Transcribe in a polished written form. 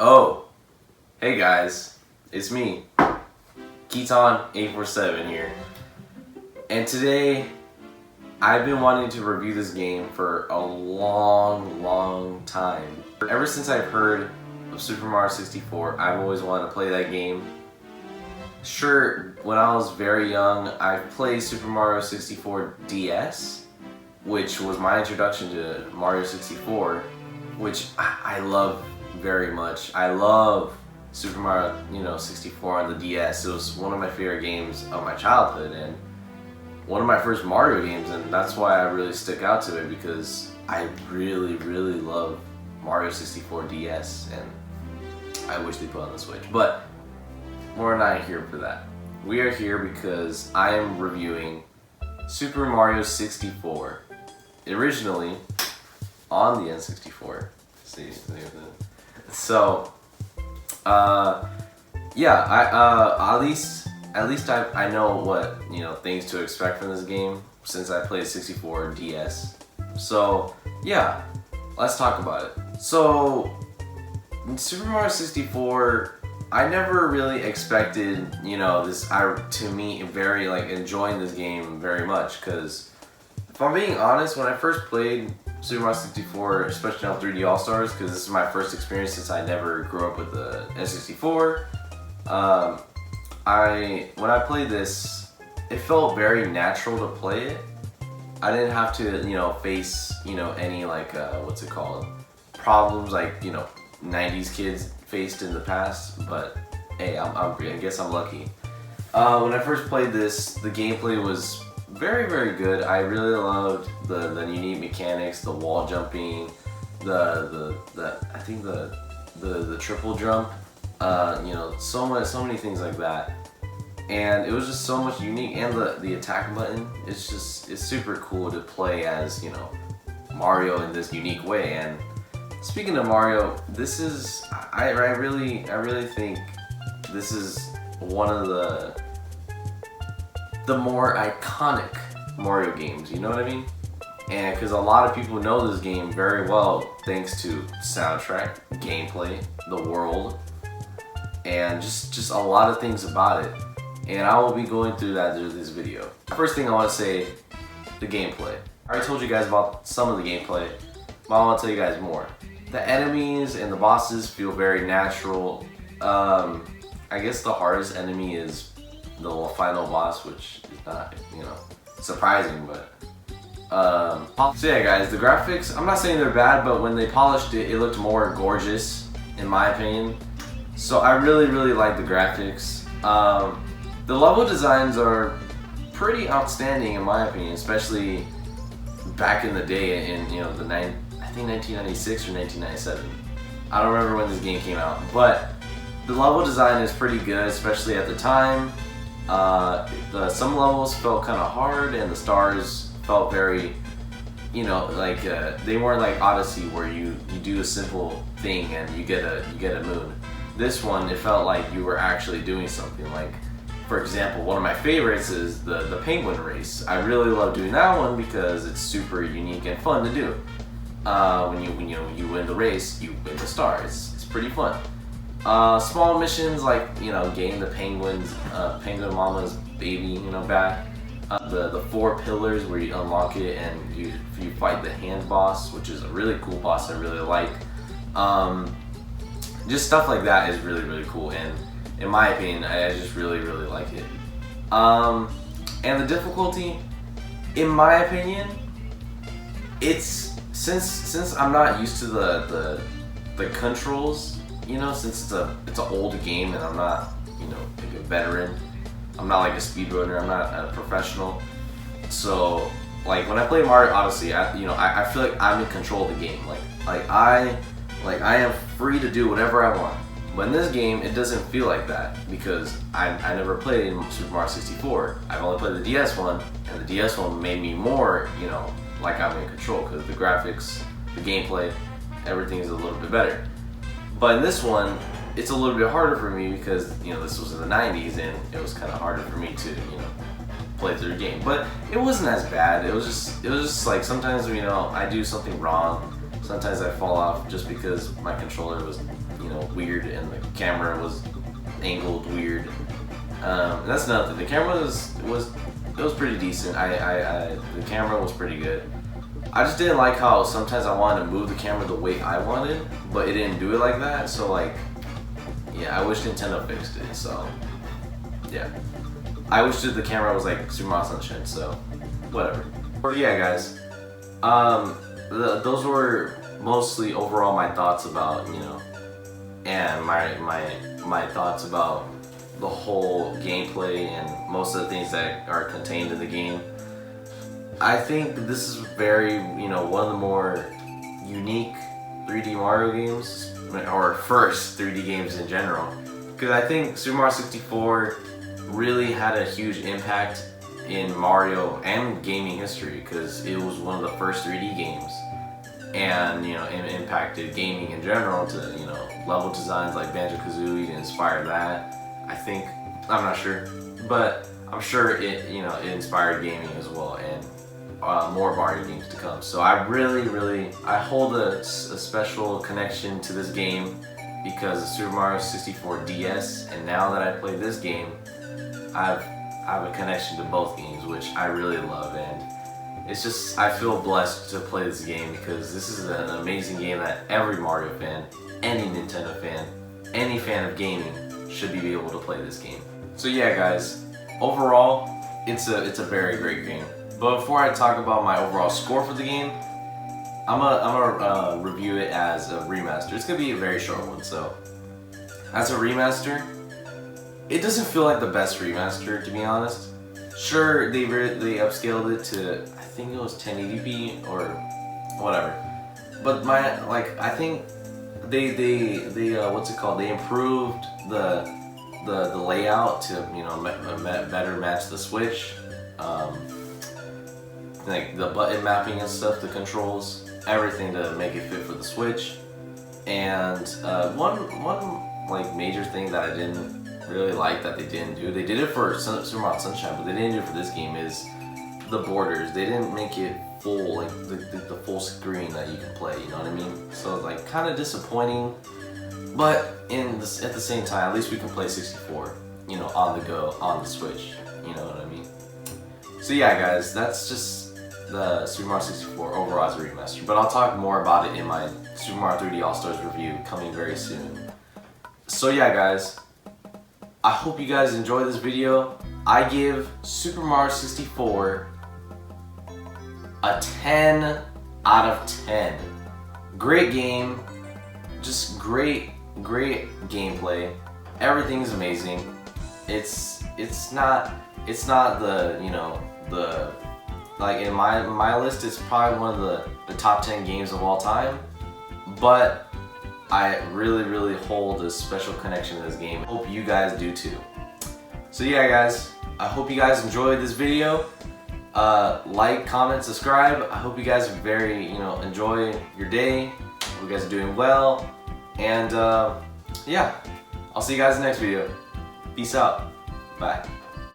Oh, hey guys, it's me, Ceetan847 here, and today I've been wanting to review this game for a long time. Ever since I've heard of Super Mario 64, I've always wanted to play that game. Sure, when I was very young, I played Super Mario 64 DS, which was my introduction to Mario 64, which I love very much. I love Super Mario, 64 on the DS. It was one of my favorite games of my childhood and one of my first Mario games, and that's why I really stick out to it, because I really love Mario 64 DS, and I wish they put it on the Switch. But we're not here for that. We are here because I am reviewing Super Mario 64, originally on the N64. So, yeah, at least I know what things to expect from this game since I played 64 DS. So yeah, let's talk about it. So in Super Mario 64, I never really expected enjoying this game very much, because if I'm being honest, when I first played Super Mario 64, especially on 3D All-Stars, because this is my first experience since I never grew up with the N64. When I played this, it felt very natural to play it. I didn't have to, face, any problems like, 90s kids faced in the past. But hey, I guess I'm lucky. When I first played this, the gameplay was very good. I really loved the unique mechanics, the wall jumping, the triple jump, so many things like that. And it was just so much unique, and the attack button, it's super cool to play as, Mario in this unique way. And speaking of Mario, this is I really think this is one of the more iconic Mario games, you know what I mean? And because a lot of people know this game very well thanks to soundtrack, gameplay, the world, and just a lot of things about it. And I will be going through that through this video. First thing I want to say, the gameplay. I already told you guys about some of the gameplay, but I want to tell you guys more. The enemies and the bosses feel very natural. I guess the hardest enemy is the final boss, which is not, surprising, but so yeah guys, the graphics, I'm not saying they're bad, but when they polished it, it looked more gorgeous in my opinion. So I really like the graphics. The level designs are pretty outstanding in my opinion, especially back in the day in I think 1996 or 1997. I don't remember when this game came out, but the level design is pretty good, especially at the time. Some levels felt kind of hard, and the stars felt very, they weren't like Odyssey where you do a simple thing and you get a moon. This one, it felt like you were actually doing something. Like, for example, one of my favorites is the penguin race. I really love doing that one because it's super unique and fun to do. When you win the race, you win the star. It's pretty fun. Small missions like getting the penguin mama's baby back. The 4 pillars where you unlock it and you fight the hand boss, which is a really cool boss I really like. Just stuff like that is really cool, and in my opinion, I just really like it. And the difficulty, in my opinion, it's since I'm not used to the controls, since it's an old game and I'm not like a veteran. I'm not like a speedrunner. I'm not a professional. So like when I play Mario Odyssey, I feel like I'm in control of the game. I am free to do whatever I want. But in this game, it doesn't feel like that, because I never played in Super Mario 64. I've only played the DS one, and the DS one made me more, like I'm in control, because the graphics, the gameplay, everything is a little bit better. But in this one, it's a little bit harder for me because, this was in the 90s, and it was kind of harder for me to, play through the game. But it wasn't as bad. It was just like sometimes, I do something wrong. Sometimes I fall off just because my controller was you know, weird, and the camera was angled weird. And that's another thing. The camera was pretty decent. The camera was pretty good. I just didn't like how sometimes I wanted to move the camera the way I wanted, but it didn't do it like that. So like, yeah, I wish Nintendo fixed it. So yeah, I wish that the camera was like Super Mario Sunshine. So whatever. But yeah, guys, those were mostly overall my thoughts about, you know, and my thoughts about the whole gameplay and most of the things that are contained in the game. I think this is very, you know, one of the more unique 3D Mario games, or first 3D games in general, because I think Super Mario 64 really had a huge impact in Mario and gaming history, because it was one of the first 3D games, and you know, it impacted gaming in general to, you know, level designs like Banjo-Kazooie inspired that. I think, I'm not sure, but I'm sure it, you know, it inspired gaming as well, and more Mario games to come. So I really, I hold a special connection to this game because of Super Mario 64 DS, and now that I play this game, I have a connection to both games, which I really love, and it's just, I feel blessed to play this game because this is an amazing game that every Mario fan, any Nintendo fan, any fan of gaming should be able to play this game. So yeah, guys, overall, it's a very great game. But before I talk about my overall score for the game, I'm gonna review it as a remaster. It's gonna be a very short one. So, as a remaster, it doesn't feel like the best remaster, to be honest. Sure, they upscaled it to, I think it was 1080p or whatever. But I think they what's it called? They improved the layout to, you know, better match the Switch. Like the button mapping and stuff, the controls, everything to make it fit for the Switch. And one like major thing that I didn't really like that they didn't do, they did it for Super Mario Sunshine, but they didn't do it for this game, is the borders. They didn't make it full, like the full screen that you can play, you know what I mean? So like kind of disappointing, but at the same time, at least we can play 64, you know, on the go, on the Switch, you know what I mean? So yeah, guys, that's just the Super Mario 64 overall as a remaster, but I'll talk more about it in my Super Mario 3D All-Stars review coming very soon. So yeah, guys, I hope you guys enjoy this video. I give Super Mario 64 a 10 out of 10. Great game, just great gameplay. Everything's amazing. It's not the, you know, the, like in my list, it's probably one of the top 10 games of all time, but I really hold a special connection to this game. Hope you guys do too. So yeah, guys, I hope you guys enjoyed this video. Like, comment, subscribe. I hope you guys very, you know, enjoy your day. Hope you guys are doing well, and yeah, I'll see you guys in the next video. Peace out. Bye.